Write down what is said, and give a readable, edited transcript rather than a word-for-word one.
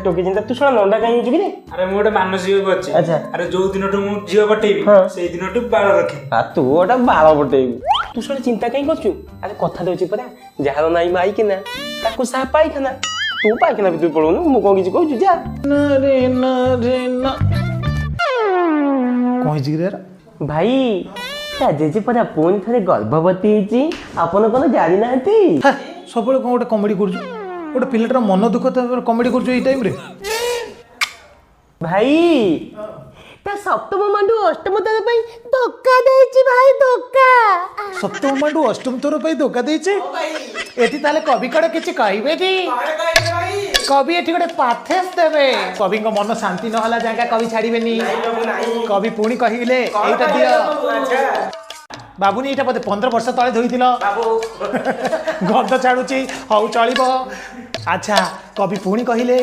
टोकी चिंता तू शला नंडा कहीं जुगी रे अरे मु गोटे मानसिक अछि अच्छा अरे जो दिनटू मु झियो पटेबी सेई दिनटू बाल रखे आ तू ओटा बाल पटेबू तू शला चिंता कहीं करछु अरे कथा देउछि परा जहार नाई माई के ना ताको सा पाई खाना तू पाई खाना भी तू पळोनु मु को किछि कहछु जा ना रे ना कौन जी रे भाई ता जेजे परा फोन थरे गर्भवती हिची आपन कोन जानि नाहंती सब कौन गोटे कमेडी कर गोटे पिलाटर मन दुख कमेडी कर टाइम रे भाई ता सप्तम मांडू अष्टम तर पई धक्का देछि भाई धक्का सप्तम मांडू अष्टम थर पे धोखा देछे एठी ताले कवि कड़े किछि कहबे नी कवि एठी गोटे पाथेस देबे कवि को मन शांति न होला जागा कवि छाड़ीबे नी कवि पुणी कहिले एटा दियो बाबूनी एटा पते 15 वर्ष तळे धोइथिलो बाबू गंध छाडुची हौ चलिबो अच्छा कवि पुणी कहिले